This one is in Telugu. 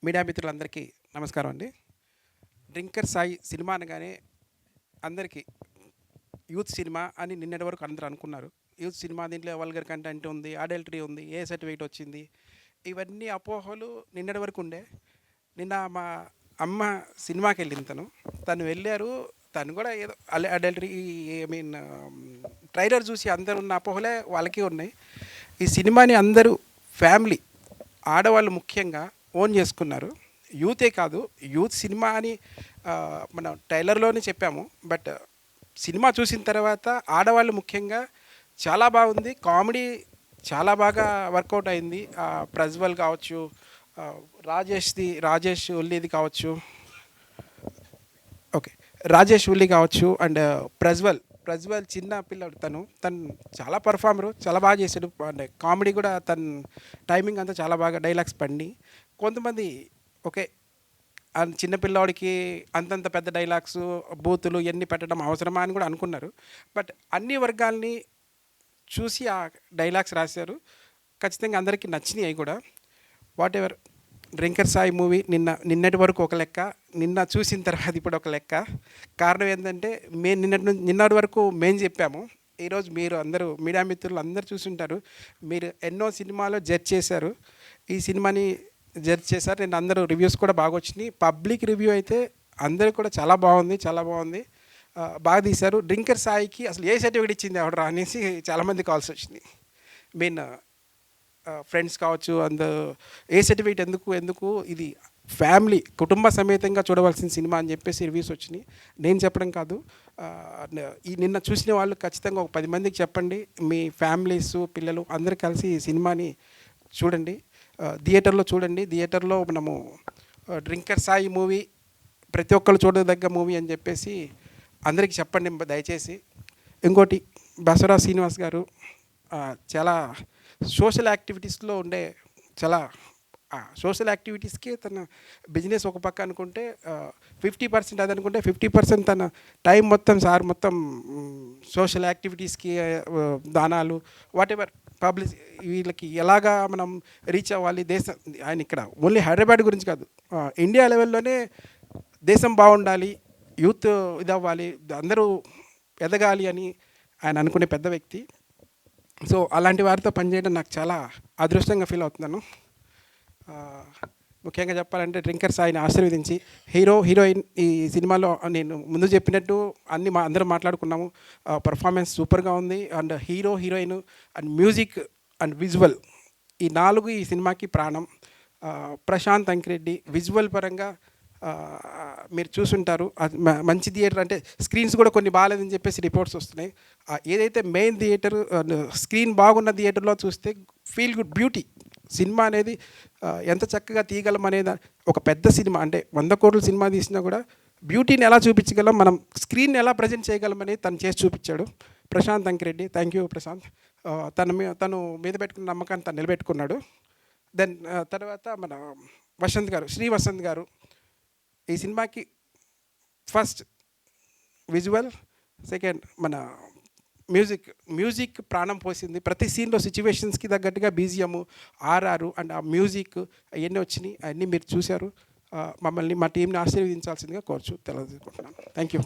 మీడియా మిత్రులందరికీ నమస్కారం అండి. 'డ్రింకర్ సాయి' సినిమా అనగానే అందరికీ యూత్ సినిమా అని నిన్నటి వరకు అందరూ అనుకున్నారు. యూత్ సినిమా దీంట్లో వల్గర్ కంటెంట్ ఉంది, అడల్టరీ ఉంది, ఏ సర్టిఫికేట్ వచ్చింది. ఇవన్నీ అపోహలు నిన్నటి వరకు ఉండే. నిన్న మా అమ్మ సినిమాకెళ్ళింది తను వెళ్ళారు. తను కూడా ఏదో అడల్టరీ ఐ మీన్ ట్రైలర్ చూసి అందరూ ఉన్న అపోహలే వాళ్ళకి ఉన్నాయి. ఈ సినిమాని అందరూ ఫ్యామిలీ ఆడవాళ్ళు ముఖ్యంగా ఓన్ చేసుకున్నారు. యూతే కాదు, యూత్ సినిమా అని మనం ట్రైలర్లోనే చెప్పాము. బట్ సినిమా చూసిన తర్వాత ఆడవాళ్ళు ముఖ్యంగా చాలా బాగుంది. కామెడీ చాలా బాగా వర్కౌట్ అయింది. ప్రజ్వల్ కావచ్చు, రాజేష్ ఉల్లిది కావచ్చు, ఓకే, రాజేష్ ఉల్లి కావచ్చు అండ్ ప్రజ్వల్ చిన్న పిల్లడు. తను చాలా పర్ఫార్మరు, చాలా బాగా చేశాడు. అంటే కామెడీ కూడా తను టైమింగ్ అంతా చాలా బాగా డైలాగ్స్ పండి. కొంతమంది ఓకే చిన్నపిల్లవాడికి అంతంత పెద్ద డైలాగ్స్ బూతులు ఇవన్నీ పెట్టడం అవసరమా అని కూడా అనుకున్నారు. బట్ అన్ని వర్గాల్ని చూసి ఆ డైలాగ్స్ రాశారు. ఖచ్చితంగా అందరికీ నచ్చినాయి అవి కూడా. What ever, 'drinker Sai' movie నిన్నటి వరకు ఒక లెక్క, నిన్న చూసిన తర్వాత ఇప్పుడు ఒక లెక్క. కారణం ఏంటంటే నిన్నటి వరకు మేము చెప్పాము. ఈరోజు మీరు అందరూ మీడియా మిత్రులు అందరూ చూసుంటారు. మీరు ఎన్నో సినిమాలో జడ్జ్ చేశారు, ఈ సినిమాని జడ్జ్ చేశారు. నేను అందరూ రివ్యూస్ కూడా బాగా వచ్చినాయి. పబ్లిక్ రివ్యూ అయితే అందరూ కూడా చాలా బాగుంది, చాలా బాగుంది, బాగా తీశారు. 'డ్రింకర్ సాయికి అసలు ఏ సర్టిఫికేట్ ఇచ్చింది ఎవడరా అనేసి చాలామంది కాల్స్ వచ్చినాయి. మీన్ ఫ్రెండ్స్ కావచ్చు, ఏ సర్టిఫికేట్ ఎందుకు ఇది ఫ్యామిలీ కుటుంబ సమేతంగా చూడవలసిన సినిమా అని చెప్పేసి రివ్యూస్ వచ్చినాయి. నేను చెప్పడం కాదు, ఈ నిన్న చూసిన వాళ్ళు ఖచ్చితంగా ఒక 10 మందికి చెప్పండి. మీ ఫ్యామిలీస్ పిల్లలు అందరూ కలిసి ఈ సినిమాని చూడండి, థియేటర్లో చూడండి. థియేటర్లో మనము 'డ్రింకర్ సాయి' మూవీ ప్రతి ఒక్కరు చూడదగ్గ మూవీ అని చెప్పేసి అందరికీ చెప్పండి దయచేసి. ఇంకోటి, బసవరాజ్ శ్రీనివాస్ గారు చాలా సోషల్ యాక్టివిటీస్లో ఉండే, చాలా సోషల్ యాక్టివిటీస్కి తన బిజినెస్ ఒక పక్క అనుకుంటే 50% అది అనుకుంటే 50% తన టైం మొత్తం మొత్తం సోషల్ యాక్టివిటీస్కి, దానాలు, వాట్ ఎవర్ పబ్లిక్ వీళ్ళకి ఎలాగా మనం రీచ్ అవ్వాలి. ఆయన ఇక్కడ ఓన్లీ హైదరాబాద్ గురించి కాదు, ఇండియా లెవెల్లోనే దేశం బాగుండాలి, యూత్ ఇదవ్వాలి, అందరూ ఎదగాలి అని ఆయన అనుకునే పెద్ద వ్యక్తి. సో అలాంటి వారితో పనిచేయడం నాకు చాలా అదృష్టంగా ఫీల్ అవుతున్నాను. ముఖ్యంగా చెప్పాలంటే 'డ్రింకర్ సాయిని' ఆశీర్వదించి హీరోయిన్ ఈ సినిమాలో నేను ముందు చెప్పినట్టు అందరం మాట్లాడుకున్నాము. పర్ఫార్మెన్స్ సూపర్గా ఉంది. And heroine and music and visual, ఈ 4 ఈ సినిమాకి ప్రాణం. ప్రశాంత్ అంకిరెడ్డి విజువల్ పరంగా మీరు చూసుంటారు. మంచి థియేటర్ అంటే స్క్రీన్స్ కూడా కొన్ని బాగాలేదని చెప్పేసి రిపోర్ట్స్ వస్తున్నాయి. ఏదైతే మెయిన్ థియేటర్ స్క్రీన్ బాగున్న థియేటర్లో చూస్తే ఫీల్ గుడ్ బ్యూటీ. సినిమా అనేది ఎంత చక్కగా తీయగలం అనేది, ఒక పెద్ద సినిమా అంటే 100 కోట్ల సినిమా తీసినా కూడా బ్యూటీని ఎలా చూపించగలం, మనం స్క్రీన్ ఎలా ప్రజెంట్ చేయగలం అనేది తను చేసి చూపించాడు ప్రశాంత్ అంకిరెడ్డి. Thank you Prashanth. తను మీద పెట్టుకున్న నమ్మకాన్ని తను నిలబెట్టుకున్నాడు. దెన్ తర్వాత మన శ్రీ వసంత్ గారు ఈ సినిమాకి ఫస్ట్ విజువల్, సెకండ్ మన మ్యూజిక్ ప్రాణం పోసింది. ప్రతి సీన్లో సిచ్యువేషన్స్కి తగ్గట్టుగా బీజిఎం, ఆర్ఆర్ అండ్ ఆ మ్యూజిక్ అవన్నీ వచ్చినాయి. అవన్నీ మీరు చూశారు. మమ్మల్ని మా టీంని ఆశీర్వదించాల్సిందిగా తెలియజేసుకుంటున్నాను. Thank you.